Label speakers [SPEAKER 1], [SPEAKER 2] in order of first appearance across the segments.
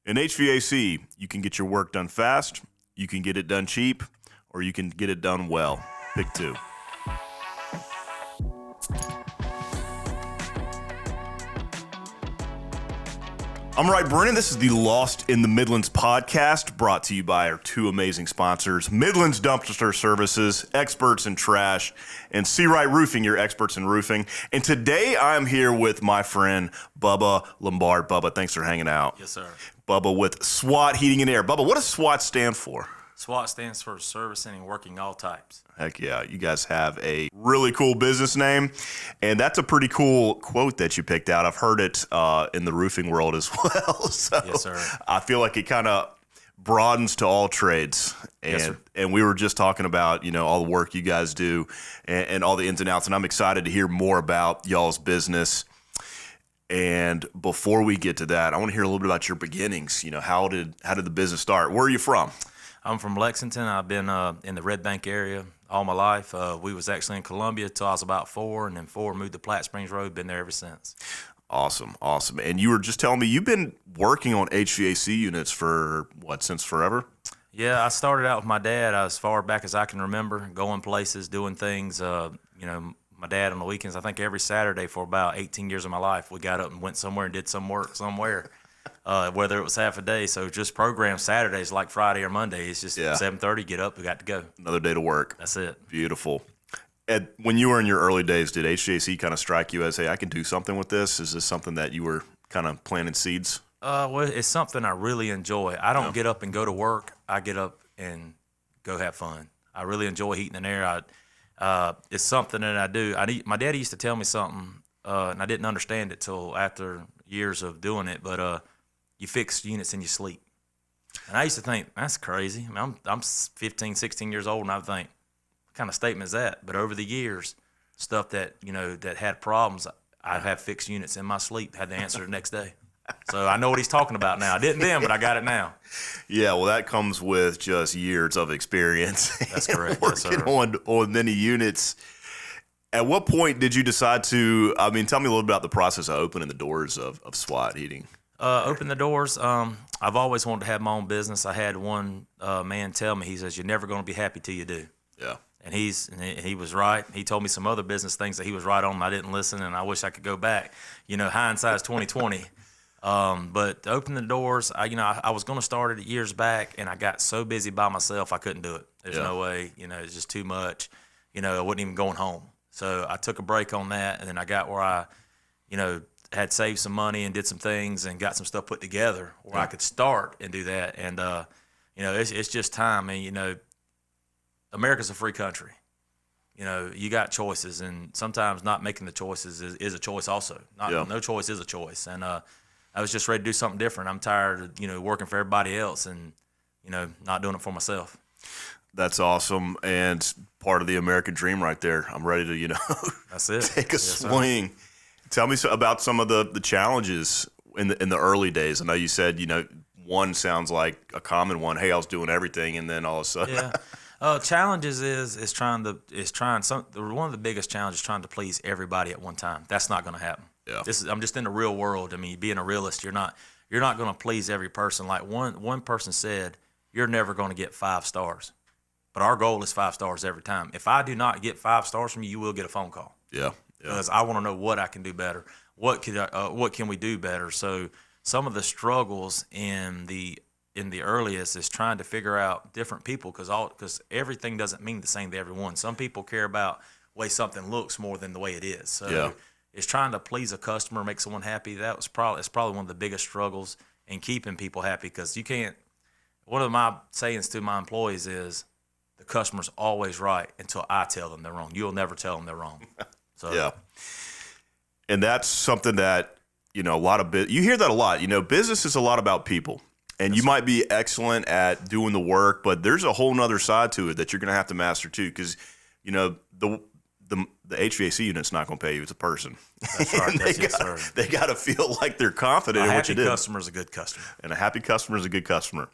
[SPEAKER 1] In HVAC, you can get your work done fast, you can get it done cheap, or you can get it done well. Pick two. I'm Wright Brennan. This is the Lost in the Midlands podcast, brought to you by our two amazing sponsors, Midlands Dumpster Services, experts in trash, and C. Wright Roofing, your experts in roofing. And today I'm here with my friend, Bubba Labombard. Bubba, thanks for hanging out.
[SPEAKER 2] Yes, sir.
[SPEAKER 1] Bubba with SWAT Heating and Air. Bubba, what does SWAT stand for?
[SPEAKER 2] SWAT stands for Servicing and Working All Types.
[SPEAKER 1] Heck yeah, you guys have a really cool business name, and that's a pretty cool quote that you picked out. I've heard it in the roofing world as well. So
[SPEAKER 2] yes, sir.
[SPEAKER 1] I feel like it kind of broadens to all trades. And,
[SPEAKER 2] yes, sir.
[SPEAKER 1] And we were just talking about, all the work you guys do and all the ins and outs, and I'm excited to hear more about y'all's business. And before we get to that, I want to hear a little bit about your beginnings. How did the business start? Where are you from?
[SPEAKER 2] I'm from Lexington. I've been in the Red Bank area all my life. We was actually in Columbia till I was about 4, and then 4 moved to Platt Springs Road. Been there ever since.
[SPEAKER 1] Awesome. And you were just telling me you've been working on HVAC units for, since forever?
[SPEAKER 2] Yeah, I started out with my dad as far back as I can remember, going places, doing things. My dad on the weekends, I think every Saturday for about 18 years of my life, we got up and went somewhere and did some work somewhere. Whether it was half a day, so just program Saturdays like Friday or Monday. It's just 7:30, get up, we got to go.
[SPEAKER 1] Another day to work.
[SPEAKER 2] That's it.
[SPEAKER 1] Beautiful. When you were in your early days, did HVAC kind of strike you as, hey, I can do something with this? Is this something that you were kind of planting seeds?
[SPEAKER 2] Well, it's something I really enjoy. I don't get up and go to work. I get up and go have fun. I really enjoy heating and air. It's something that I do. My daddy used to tell me something, and I didn't understand it till after years of doing it, but you fix units in your sleep. And I used to think, that's crazy. I mean, I'm 15, 16 years old, and I think, what kind of statement is that? But over the years, stuff that, that had problems, I have fixed units in my sleep, had the answer the next day. So I know what he's talking about now. I didn't then, but I got it now.
[SPEAKER 1] Yeah, well, that comes with just years of experience.
[SPEAKER 2] That's correct.
[SPEAKER 1] Working on many units. At what point did you decide to, tell me a little bit about the process of opening the doors of SWAT Heating.
[SPEAKER 2] Open the doors. I've always wanted to have my own business. I had one man tell me, he says, you're never going to be happy till you do.
[SPEAKER 1] Yeah.
[SPEAKER 2] And he was right. He told me some other business things that he was right on, and I didn't listen, and I wish I could go back. Hindsight's 20/20. But to open the doors, I was going to start it years back, and I got so busy by myself I couldn't do it. There's no way. It's just too much. I wasn't even going home. So I took a break on that, and then I got where I, had saved some money and did some things and got some stuff put together where I could start and do that. And, it's just time. And, America's a free country. You got choices, and sometimes not making the choices is a choice also. No choice is a choice. And I was just ready to do something different. I'm tired of, working for everybody else and, not doing it for myself.
[SPEAKER 1] That's awesome, and part of the American dream right there. I'm ready to,
[SPEAKER 2] that's it.
[SPEAKER 1] Take a swing. Sir. Tell me about some of the challenges in the early days. I know you said, one sounds like a common one. Hey, I was doing everything, and then all of a sudden.
[SPEAKER 2] Yeah. Challenges one of the biggest challenges is trying to please everybody at one time. That's not going to happen.
[SPEAKER 1] Yeah.
[SPEAKER 2] I'm just in the real world. Being a realist, you're not going to please every person. Like one person said, you're never going to get 5 stars. But our goal is 5 stars every time. If I do not get 5 stars from you, you will get a phone call.
[SPEAKER 1] Yeah.
[SPEAKER 2] Because I want to know what I can do better. What can we do better? So some of the struggles in the earliest is trying to figure out different people because everything doesn't mean the same to everyone. Some people care about the way something looks more than the way it is. So it's trying to please a customer, make someone happy. It's probably one of the biggest struggles in keeping people happy because you can't. One of my sayings to my employees is, the customer's always right until I tell them they're wrong. You'll never tell them they're wrong. So.
[SPEAKER 1] Yeah. And that's something that, you hear that a lot. Business is a lot about people. And you might be excellent at doing the work, but there's a whole nother side to it that you're going to have to master too. Because, the HVAC unit's not going to pay you. It's a person.
[SPEAKER 2] That's right.
[SPEAKER 1] They got to feel like they're confident in what you do.
[SPEAKER 2] A happy customer is a good customer.
[SPEAKER 1] And a happy customer is a good customer.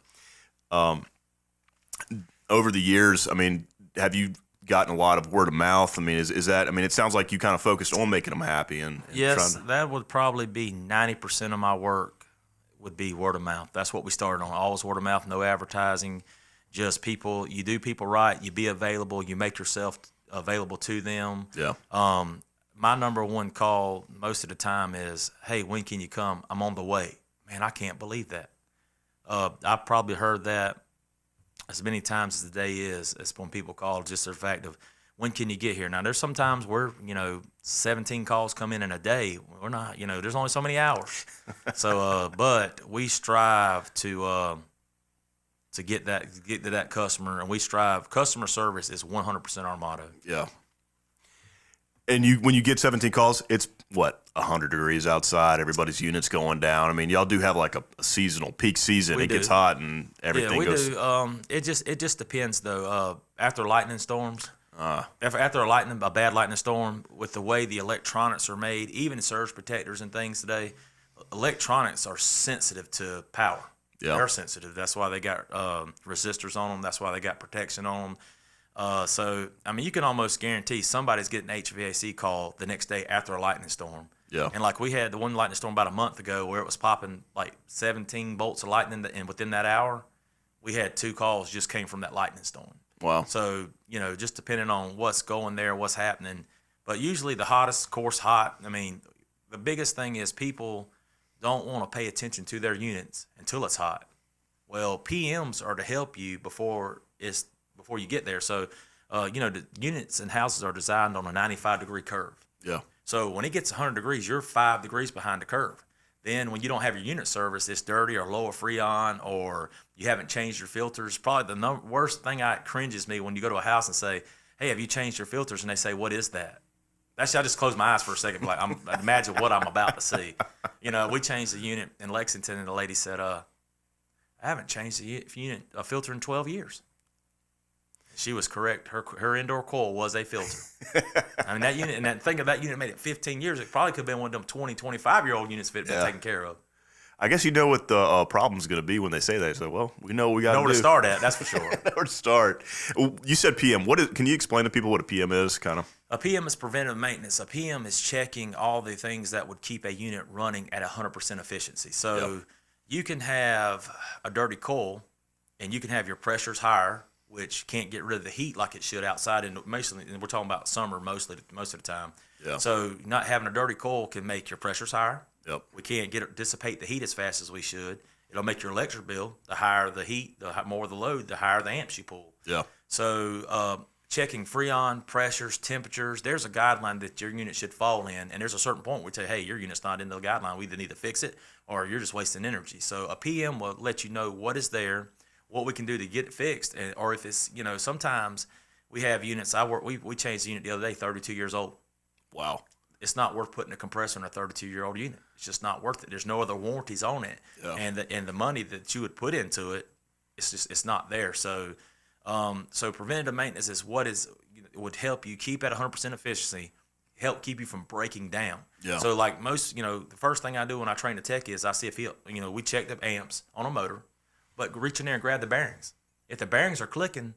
[SPEAKER 1] Over the years, have you gotten a lot of word of mouth? Is that, it sounds like you kind of focused on making them happy. And
[SPEAKER 2] yes, that would probably be 90% of my work would be word of mouth. That's what we started on. Always word of mouth, no advertising, just people. You do people right. You be available. You make yourself available to them.
[SPEAKER 1] Yeah.
[SPEAKER 2] My number one call most of the time is, hey, when can you come? I'm on the way. Man, I can't believe that. I've probably heard that as many times as the day is when people call, just the fact of, when can you get here? Now, there's sometimes where, 17 calls come in a day. We're not, there's only so many hours. So, but we strive to get to that customer, and we strive. Customer service is 100% our motto.
[SPEAKER 1] Yeah. And when you get 17 calls, it's what, 100 degrees outside. Everybody's unit's going down. I mean, y'all do have like a seasonal peak season. It gets hot and everything goes.
[SPEAKER 2] Yeah, we do. It just depends though. After lightning storms, after a bad lightning storm, with the way the electronics are made, even surge protectors and things today, electronics are sensitive to power.
[SPEAKER 1] Yeah.
[SPEAKER 2] They're sensitive. That's why they got resistors on them. That's why they got protection on them. So, I mean, you can almost guarantee somebody's getting an HVAC call the next day after a lightning storm.
[SPEAKER 1] Yeah.
[SPEAKER 2] And like we had the one lightning storm about a month ago where it was popping like 17 bolts of lightning, and within that hour, we had 2 calls just came from that lightning storm.
[SPEAKER 1] Wow.
[SPEAKER 2] So, just depending on what's going there, what's happening. But usually the hottest, of course, hot. I mean, the biggest thing is people don't want to pay attention to their units until it's hot. Well, PMs are to help you before you get there. So, the units and houses are designed on a 95-degree curve.
[SPEAKER 1] Yeah.
[SPEAKER 2] So when it gets 100 degrees, you're 5 degrees behind the curve. Then when you don't have your unit service, it's dirty or low freon, or you haven't changed your filters. Probably the worst thing that cringes me when you go to a house and say, hey, have you changed your filters? And they say, what is that? Actually, I just close my eyes for a second. Like, imagine what I'm about to see. We changed the unit in Lexington, and the lady said, I haven't changed the unit filter in 12 years. She was correct. Her indoor coil was a filter. I mean, that unit, and think of that unit made it 15 years. It probably could have been one of them 20, 25-year-old units that had been taken care of.
[SPEAKER 1] I guess you know what the problem's going to be when they say that. So, well, we know what we got to do.
[SPEAKER 2] Know where to start at, that's for sure.
[SPEAKER 1] Know where to start. You said PM. Can you explain to people what a PM is, kind of?
[SPEAKER 2] A PM is preventive maintenance. A PM is checking all the things that would keep a unit running at 100% efficiency. So you can have a dirty coil, and you can have your pressures higher, which can't get rid of the heat like it should outside. And mostly, and we're talking about summer most of the time.
[SPEAKER 1] Yeah.
[SPEAKER 2] So not having a dirty coil can make your pressures higher.
[SPEAKER 1] Yep.
[SPEAKER 2] We can't dissipate the heat as fast as we should. It'll make your electric bill. The higher the heat, the more the load, the higher the amps you pull.
[SPEAKER 1] Yeah.
[SPEAKER 2] So checking freon, pressures, temperatures, there's a guideline that your unit should fall in. And there's a certain point where we say, hey, your unit's not in the guideline. We either need to fix it or you're just wasting energy. So a PM will let you know what is there, what we can do to get it fixed, or if it's, sometimes we have units. We changed the unit the other day, 32 years old.
[SPEAKER 1] Wow.
[SPEAKER 2] It's not worth putting a compressor in a 32-year-old unit. It's just not worth it. There's no other warranties on it, and the money that you would put into it, it's not there. So, so preventative maintenance is would help you keep at 100% efficiency, help keep you from breaking down.
[SPEAKER 1] Yeah.
[SPEAKER 2] So like most, the first thing I do when I train a tech is I see if we check the amps on a motor. But reach in there and grab the bearings. If the bearings are clicking,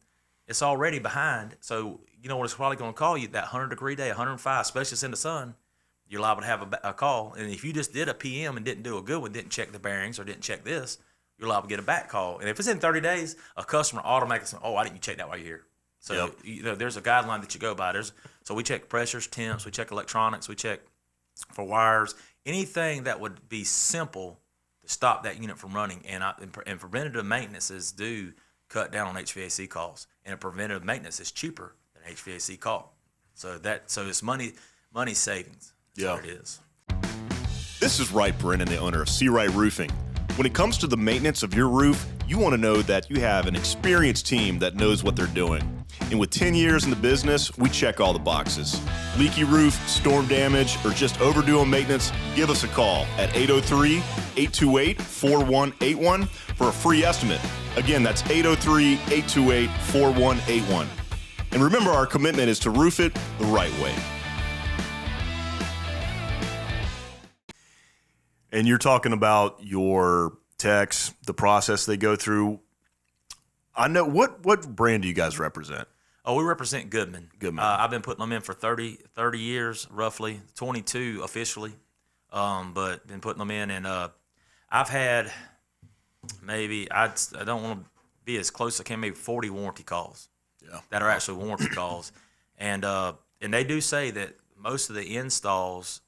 [SPEAKER 2] it's already behind. So you know what it's probably going to call you, that 100-degree day, 105, especially if it's in the sun, you're liable to have a call. And if you just did a PM and didn't do a good one, didn't check the bearings or didn't check this, you're liable to get a back call. And if it's in 30 days, a customer automatically says, why didn't you check that while you're here? So there's a guideline that you go by. So we check pressures, temps, we check electronics, we check for wires, anything that would be simple to stop that unit from running. And preventative maintenances do cut down on HVAC calls, and a preventative maintenance is cheaper than an HVAC call. So it's money savings. That's what it is.
[SPEAKER 1] This is Wright Brennan, the owner of C. Wright Roofing. When it comes to the maintenance of your roof, you want to know that you have an experienced team that knows what they're doing. And with 10 years in the business, we check all the boxes. Leaky roof, storm damage, or just overdue on maintenance, give us a call at 803-828-4181 for a free estimate. Again, that's 803-828-4181. And remember, our commitment is to roof it the right way. And you're talking about your techs, the process they go through. I know, what brand do you guys represent?
[SPEAKER 2] Oh, we represent Goodman.
[SPEAKER 1] Goodman.
[SPEAKER 2] I've been putting them in for 30 years, roughly, 22 officially, but been putting them in. And I I've had maybe, I don't want to be as close as I can, maybe 40 warranty calls that are actually warranty calls. And they do say that most of the installs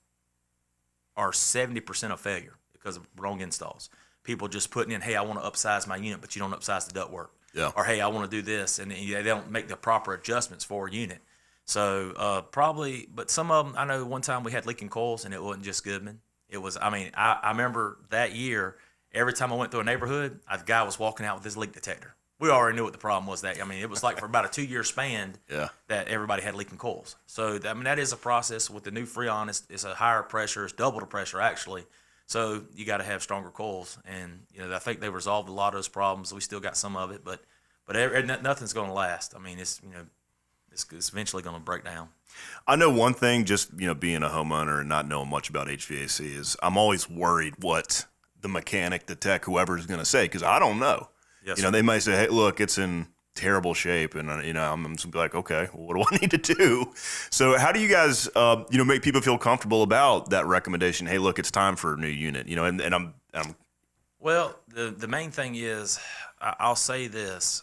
[SPEAKER 2] are 70% of failure because of wrong installs. People just putting in, hey, I want to upsize my unit, but you don't upsize the ductwork.
[SPEAKER 1] Yeah.
[SPEAKER 2] Or, hey, I want to do this, and they don't make the proper adjustments for a unit. So probably, but some of them, I know one time we had leaking coils, and it wasn't just Goodman. It was, I remember that year, every time I went through a neighborhood, a guy was walking out with his leak detector. We already knew what the problem was. It was like for about a 2-year span that everybody had leaking coils. So, that is a process with the new Freon. It's a higher pressure. It's double the pressure, actually. So, you got to have stronger coils. And, I think they resolved a lot of those problems. We still got some of it, but nothing's going to last. It's eventually going to break down.
[SPEAKER 1] I know one thing, just, being a homeowner and not knowing much about HVAC is I'm always worried what the mechanic, the tech, whoever is going to say, because I don't know.
[SPEAKER 2] Yes,
[SPEAKER 1] they might say, hey, look, it's in terrible shape. And, I'm just like, okay, well, what do I need to do? So how do you guys, make people feel comfortable about that recommendation? Hey, look, it's time for a new unit, and I'm
[SPEAKER 2] Well, the main thing is, I'll say this.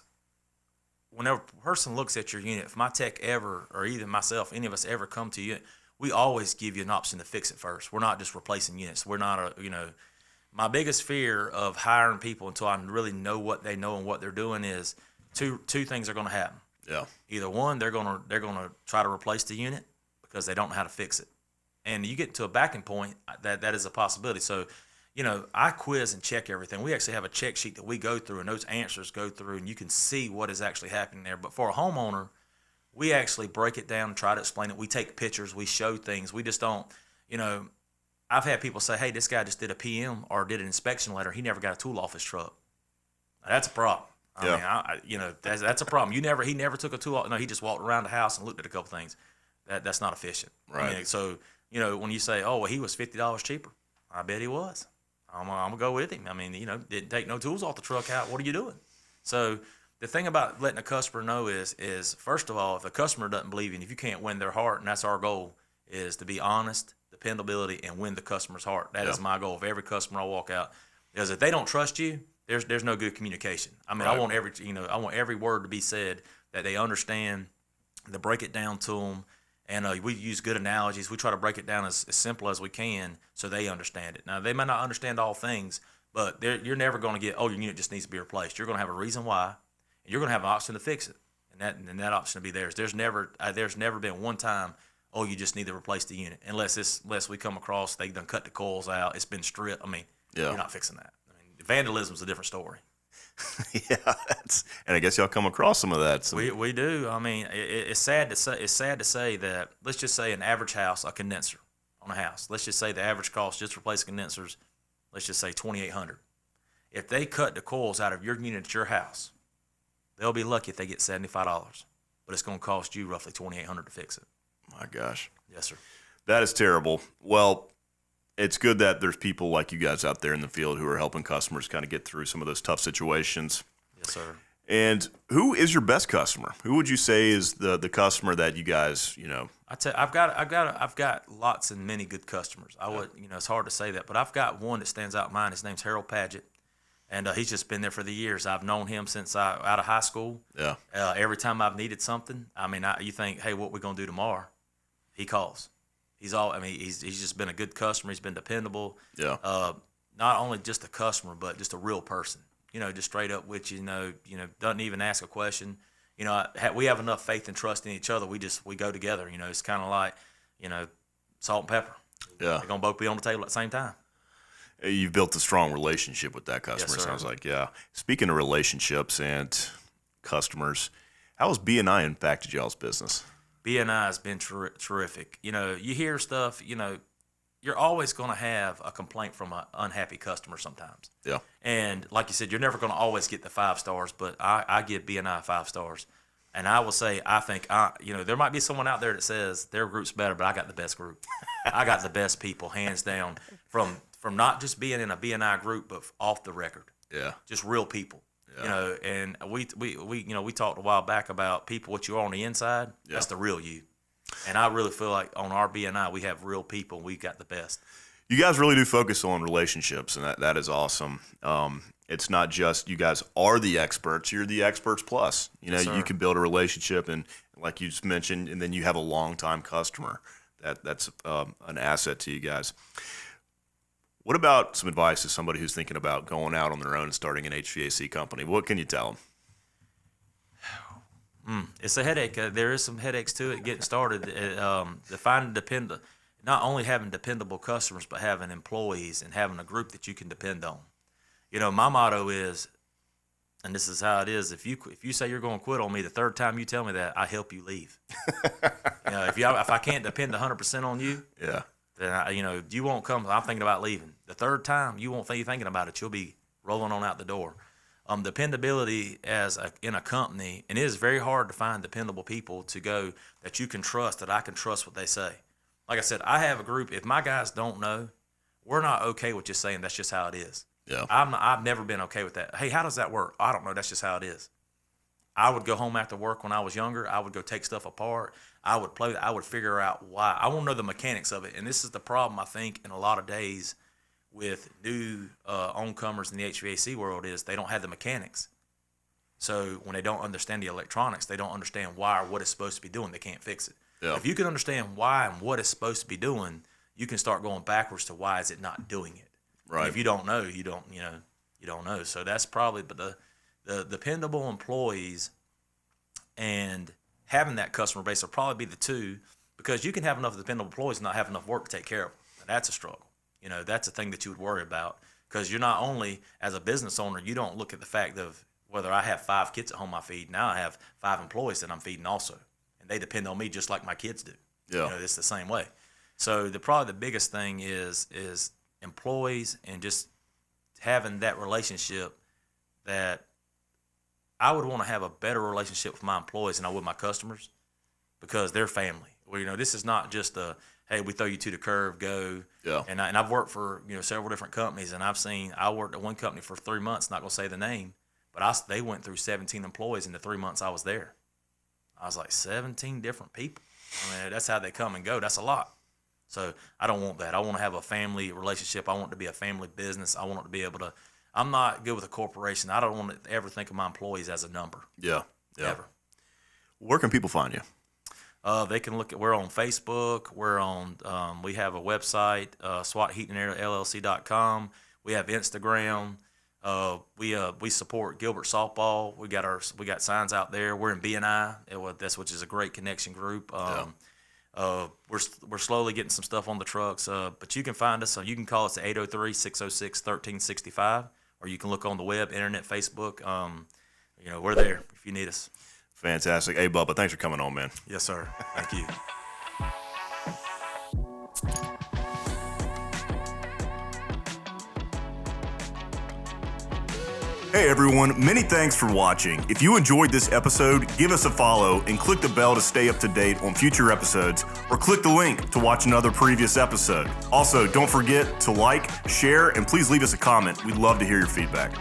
[SPEAKER 2] Whenever a person looks at your unit, if my tech ever, or either myself, any of us ever come to you, we always give you an option to fix it first. We're not just replacing units. We're not my biggest fear of hiring people until I really know what they know and what they're doing is two things are going to happen.
[SPEAKER 1] Yeah.
[SPEAKER 2] Either one, they're going to try to replace the unit because they don't know how to fix it. And you get to a backing point, that is a possibility. So, I quiz and check everything. We actually have a check sheet that we go through, and those answers go through, and you can see what is actually happening there. But for a homeowner, we actually break it down and try to explain it. We take pictures. We show things. We just don't, I've had people say, hey, this guy just did a PM or did an inspection letter. He never got a tool off his truck. That's a problem. That's a problem. He never took a tool off. No, he just walked around the house and looked at a couple things. That's not efficient.
[SPEAKER 1] Right.
[SPEAKER 2] So, when you say, oh, well, he was $50 cheaper. I bet he was. I'm going to go with him. Didn't take no tools off the truck out. What are you doing? So the thing about letting a customer know is first of all, if a customer doesn't believe you, and if you can't win their heart, and that's our goal, is to be honest, dependability, and win the customer's heart. That is my goal of every customer I walk out. Because if they don't trust you, there's no good communication.
[SPEAKER 1] Right.
[SPEAKER 2] I want every word to be said that they understand, to break it down to them. And we use good analogies. We try to break it down as simple as we can so they understand it. Now, they may not understand all things, but you're never going to get, oh, your unit just needs to be replaced. You're going to have a reason why, and you're going to have an option to fix it. And that option will be theirs. There's never been one time, oh, you just need to replace the unit. Unless we come across, they done cut the coils out, it's been stripped. You're not fixing that. Vandalism's a different story.
[SPEAKER 1] Yeah, and I guess y'all come across some of that. So.
[SPEAKER 2] We do. It's sad to say that. Let's just say an average house, a condenser on a house. Let's just say the average cost just to replace condensers. Let's just say $2,800. If they cut the coils out of your unit at your house, they'll be lucky if they get $75. But it's going to cost you roughly $2,800 to fix it.
[SPEAKER 1] My gosh.
[SPEAKER 2] Yes, sir.
[SPEAKER 1] That is terrible. Well, it's good that there's people like you guys out there in the field who are helping customers kind of get through some of those tough situations.
[SPEAKER 2] Yes, sir.
[SPEAKER 1] And who is your best customer? Who would you say is the customer that you guys,
[SPEAKER 2] I've got lots and many good customers. It's hard to say that, but I've got one that stands out in mind. His name's Harold Paget, and he's just been there for the years. I've known him since out of high school.
[SPEAKER 1] Yeah.
[SPEAKER 2] Every time I've needed something, you think, hey, what we gonna do tomorrow? He calls. He's just been a good customer. He's been dependable.
[SPEAKER 1] Yeah.
[SPEAKER 2] Not only just a customer, but just a real person. Just straight up with you. Doesn't even ask a question. We have enough faith and trust in each other. We go together. It's kind of like, salt and pepper.
[SPEAKER 1] Yeah.
[SPEAKER 2] They're gonna both be on the table at the same time.
[SPEAKER 1] You've built a strong relationship with that customer.
[SPEAKER 2] Yes, sir.
[SPEAKER 1] Sounds like, yeah. Speaking of relationships and customers, how has B&I impacted y'all's business?
[SPEAKER 2] B&I has been terrific. You hear stuff, you're always going to have a complaint from an unhappy customer sometimes.
[SPEAKER 1] Yeah.
[SPEAKER 2] And like you said, you're never going to always get the 5 stars, but I give B&I 5 stars. And I will say, I think, there might be someone out there that says their group's better, but I got the best group. I got the best people, hands down, from not just being in a B&I group, but off the record.
[SPEAKER 1] Yeah.
[SPEAKER 2] Just real people.
[SPEAKER 1] Yeah.
[SPEAKER 2] And we talked a while back about people, what you are on the inside. That's the real you. And I really feel like on our B&I, we have real people. We got the best.
[SPEAKER 1] You guys really do focus on relationships, and that is awesome. It's not just you guys are the experts; you're the experts plus. You know,
[SPEAKER 2] Yes,
[SPEAKER 1] you can build a relationship, and like you just mentioned, and then you have a long-time customer. That's an asset to you guys. What about some advice to somebody who's thinking about going out on their own and starting an HVAC company? What can you tell them?
[SPEAKER 2] It's a headache. There is some headaches to it getting started. To find not only having dependable customers, but having employees and having a group that you can depend on. You know, my motto is, and this is how it is: if you say you're going to quit on me, the third time you tell me that, I help you leave. You know, if I can't depend 100% on you,
[SPEAKER 1] Yeah.
[SPEAKER 2] then you won't come. I'm thinking about leaving. The third time, you won't be thinking about it. You'll be rolling on out the door. Dependability in a company, and it is very hard to find dependable people to go that you can trust, that I can trust what they say. Like I said, I have a group. If my guys don't know, we're not okay with just saying that's just how it is.
[SPEAKER 1] Yeah.
[SPEAKER 2] I've never been okay with that. Hey, how does that work? I don't know. That's just how it is. I would go home after work when I was younger. I would go take stuff apart. I would play. I would figure out why. I want to know the mechanics of it. And this is the problem, I think, in a lot of days with new oncomers in the HVAC world is they don't have the mechanics. So when they don't understand the electronics, they don't understand why or what it's supposed to be doing. They can't fix it.
[SPEAKER 1] Yeah.
[SPEAKER 2] If you can understand why and what it's supposed to be doing, you can start going backwards to why is it not doing it.
[SPEAKER 1] Right.
[SPEAKER 2] And if you don't know, you don't know. So that's probably, but the dependable employees and having that customer base will probably be the two, because you can have enough dependable employees and not have enough work to take care of them. And that's a struggle. You know, that's a thing that you would worry about, because you're not only, as a business owner, you don't look at the fact of whether I have 5 kids at home I feed. Now I have 5 employees that I'm feeding also, and they depend on me just like my kids do.
[SPEAKER 1] Yeah.
[SPEAKER 2] You know, it's the same way. So probably the biggest thing is employees and just having that relationship that I would want to have a better relationship with my employees than I would my customers, because they're family. Well, you know, this is not just hey, we throw you to the curb, go.
[SPEAKER 1] Yeah.
[SPEAKER 2] And I've worked for several different companies, and I worked at one company for 3 months, not gonna say the name, but they went through 17 employees in the 3 months I was there. I was like, 17 different people. I mean, that's how they come and go. That's a lot. So I don't want that. I want to have a family relationship. I want it to be a family business. I want it to be able to. I'm not good with a corporation. I don't want to ever think of my employees as a number.
[SPEAKER 1] Yeah.
[SPEAKER 2] Ever.
[SPEAKER 1] Where can people find you?
[SPEAKER 2] They can look at. We're on Facebook. We're on. We have a website, SWAT Heating and Air LLC.com. We have Instagram. We support Gilbert softball. We got signs out there. We're in BNI, which is a great connection group. We're slowly getting some stuff on the trucks. But you can find us. You can call us at 803-606-1365, or you can look on the web, internet, Facebook. We're there if you need us.
[SPEAKER 1] Fantastic. Hey, Bubba, thanks for coming on, man.
[SPEAKER 2] Yes, sir. Thank you.
[SPEAKER 1] Hey everyone, many thanks for watching. If you enjoyed this episode, give us a follow and click the bell to stay up to date on future episodes, or click the link to watch another previous episode. Also, don't forget to like, share, and please leave us a comment. We'd love to hear your feedback.